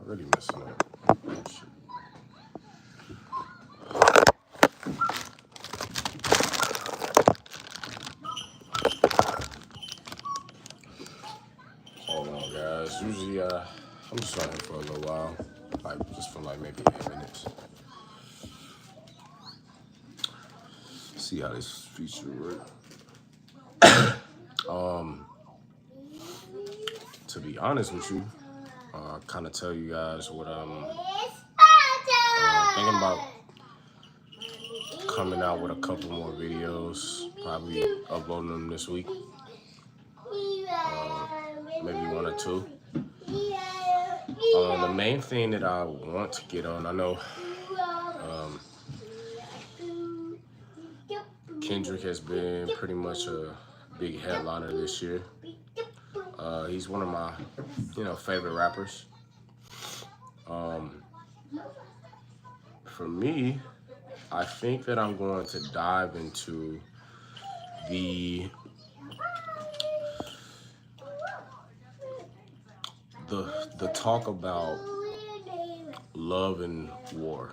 Really messing up. Oh, shit. Hold on, guys. Usually, I'm just on here for a little while, like just for like maybe 8 minutes. See how this feature works. Um, to be honest with you, kind of tell you guys what I'm thinking about coming out with a couple more videos, probably uploading them this week, maybe one or two. The main thing that I want to get on, I know um, Kendrick has been pretty much a big headliner this year. He's one of my, favorite rappers. For me, I think that I'm going to dive into the the talk about love and war.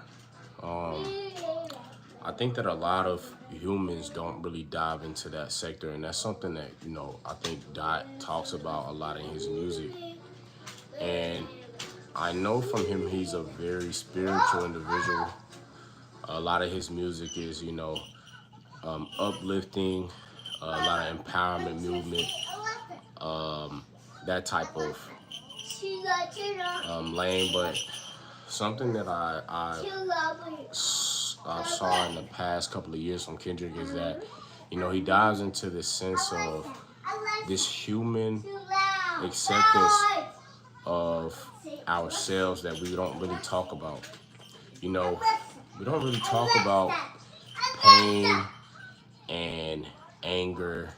I think that a lot of humans don't really dive into that sector, and that's something that I think Dot talks about a lot in his music. And I know from him he's a very spiritual individual. A lot of his music is uplifting, a lot of empowerment movement, that type of lane. But something that I saw in the past couple of years from Kendrick is that he dives into the sense of this human acceptance of ourselves that we don't really talk about. We don't really talk about pain and anger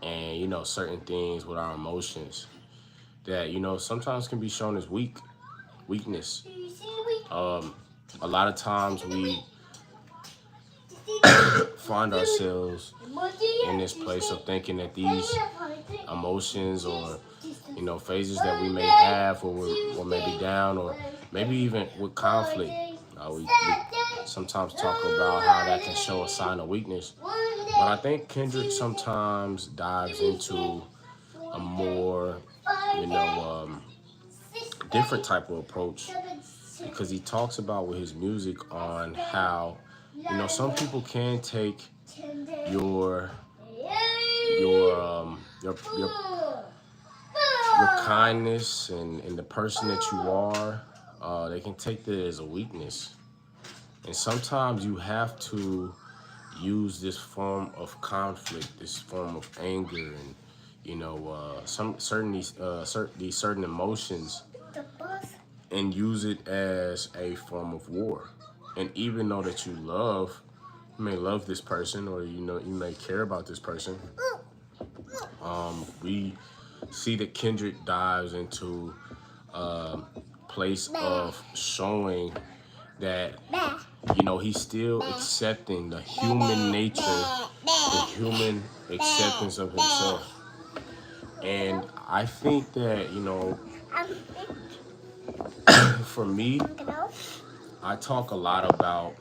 and certain things with our emotions that sometimes can be shown as weakness. A lot of times we find ourselves in this place of thinking that these emotions or phases that we may have or maybe down or maybe even with conflict, we sometimes talk about how that can show a sign of weakness. But I think Kendrick sometimes dives into a more different type of approach, because he talks about with his music on how some people can take your kindness and the person that you are, they can take that as a weakness. And sometimes you have to use this form of conflict, this form of anger, and these certain emotions, and use it as a form of war. And even though that you may love this person, or you may care about this person, we see that Kendrick dives into a place of showing that he's still accepting the human nature, the human acceptance of himself. And I think that for me, I talk a lot about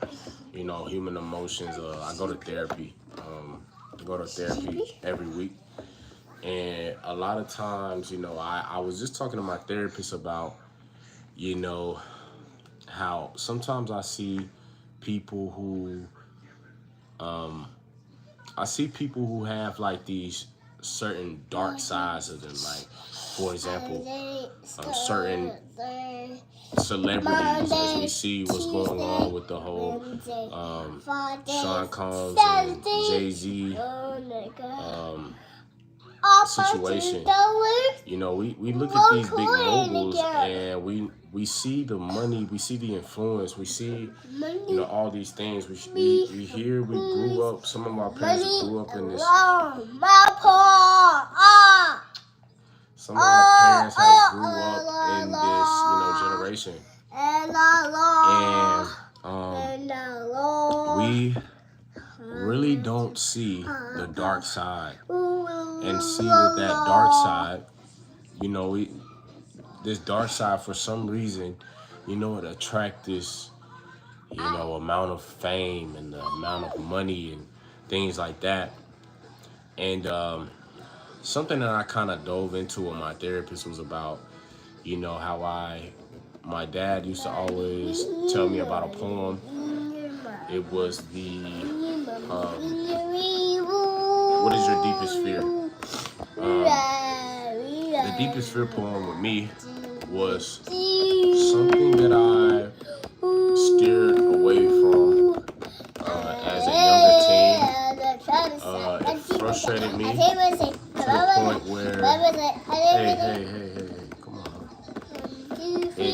human emotions. I go to therapy. I go to therapy every week. And a lot of times, I was just talking to my therapist about, how sometimes I see people who, have like these certain dark sides of them. Like, for example, certain celebrities, as we see what's going on with the whole Sean Combs and Jay-Z situation. We look at these big moguls and we see the money, we see the influence, we see all these things. We hear, we grew up. Some of our parents grew up in this. Some of our parents have grew up in this generation, and we really don't see the dark side, and see that dark side, this dark side, for some reason, you know, it attract this, you know, amount of fame and the amount of money and things like that. And something that I kind of dove into with my therapist was about, you know, how my dad used to always tell me about a poem. It was the, what is your deepest fear? The deepest fear poem with me was something that I steered away from as a younger teen. It frustrated me to the point where, hey, come on. It,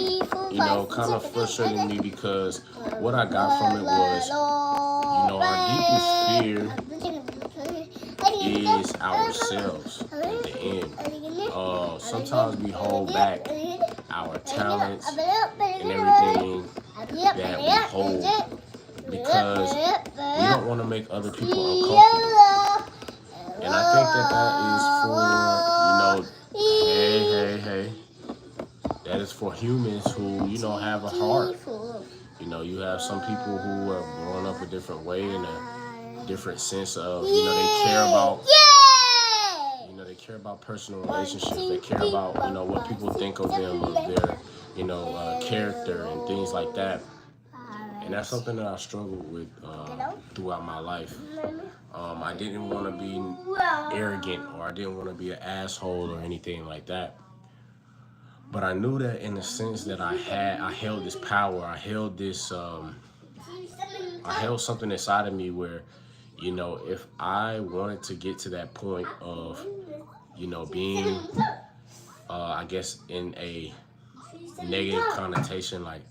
you know, kind of frustrated me because what I got from it was, you know, our deepest fear is ourselves at the end. Sometimes we hold back our talents and everything that we hold because we don't want to make other people uncomfortable. And I think that is for, you know, hey. That is for humans who, you know, have a heart. You know, you have some people who are growing up a different way in a different sense of, you know, they care about, you know, they care about personal relationships. They care about, you know, what people think of them, of their, you know, character and things like that. And that's something that I struggled with throughout my life. I didn't want to be arrogant, or I didn't want to be an asshole or anything like that. But I knew that in the sense that I held this power, I held this, I held something inside of me where, you know, if I wanted to get to that point of, you know, being, I guess in a negative connotation, like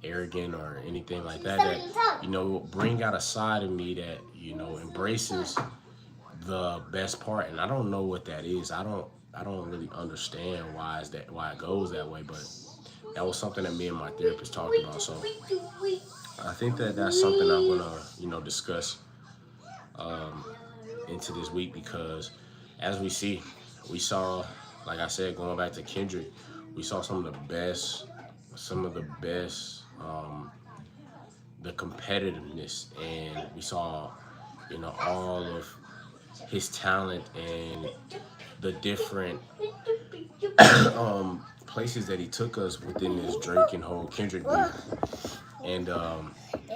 arrogant or anything like that, that, you know, will bring out a side of me that, you know, embraces the best part. And I don't know what that is. I don't really understand why it goes that way, but that was something that me and my therapist talked about. So I think that that's something I'm gonna, you know, discuss into this week, because as we saw, like I said, going back to Kendrick, we saw some of the best, the competitiveness, and we saw, you know, all of his talent and the different places that he took us within this Drake and whole Kendrick beef. And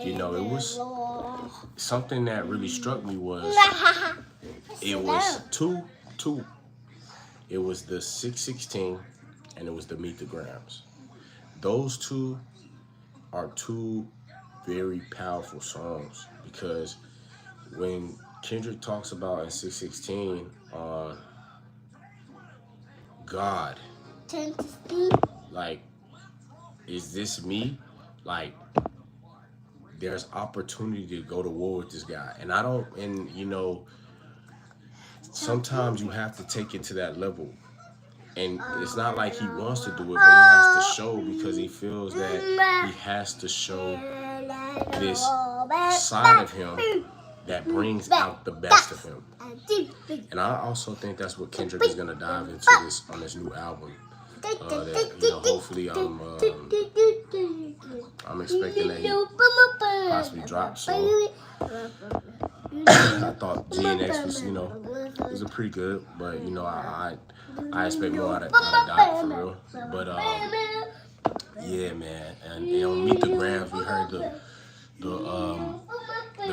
you know, it was something that really struck me was it was two. It was the 616 and it was the Meet the Grams. Those two are two very powerful songs, because when Kendrick talks about in 616 on God, like, is this me? Like, there's opportunity to go to war with this guy. And you know, sometimes you have to take it to that level. And it's not like he wants to do it, but he has to show, because he feels that he has to show this side of him that brings out the best of him. And I also think that's what Kendrick is gonna dive into on this new album. That, you know, hopefully I'm expecting that he possibly drop soon. I thought GNX was, you know, it was a pretty good, but, you know, I expect more out of Dot, for real. But yeah, man, and you know, Meet the Grams, we heard the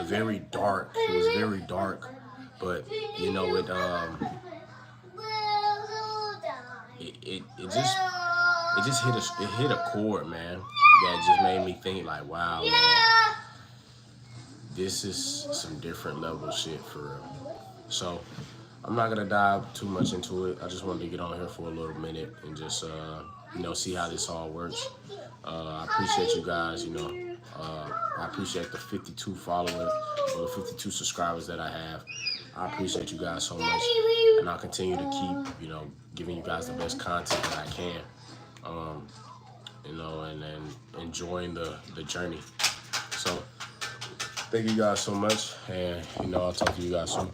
very dark. It was very dark, but, you know, it just hit a chord, man, that just made me think like, wow, man, this is some different level shit for real. So I'm not gonna dive too much into it. I just wanted to get on here for a little minute and just you know, see how this all works. I appreciate you guys, you know. I appreciate the 52 followers or the 52 subscribers that I have. I appreciate you guys so much, and I'll continue to keep, you know, giving you guys the best content that I can, you know, and enjoying the journey. So thank you guys so much, and, you know, I'll talk to you guys soon.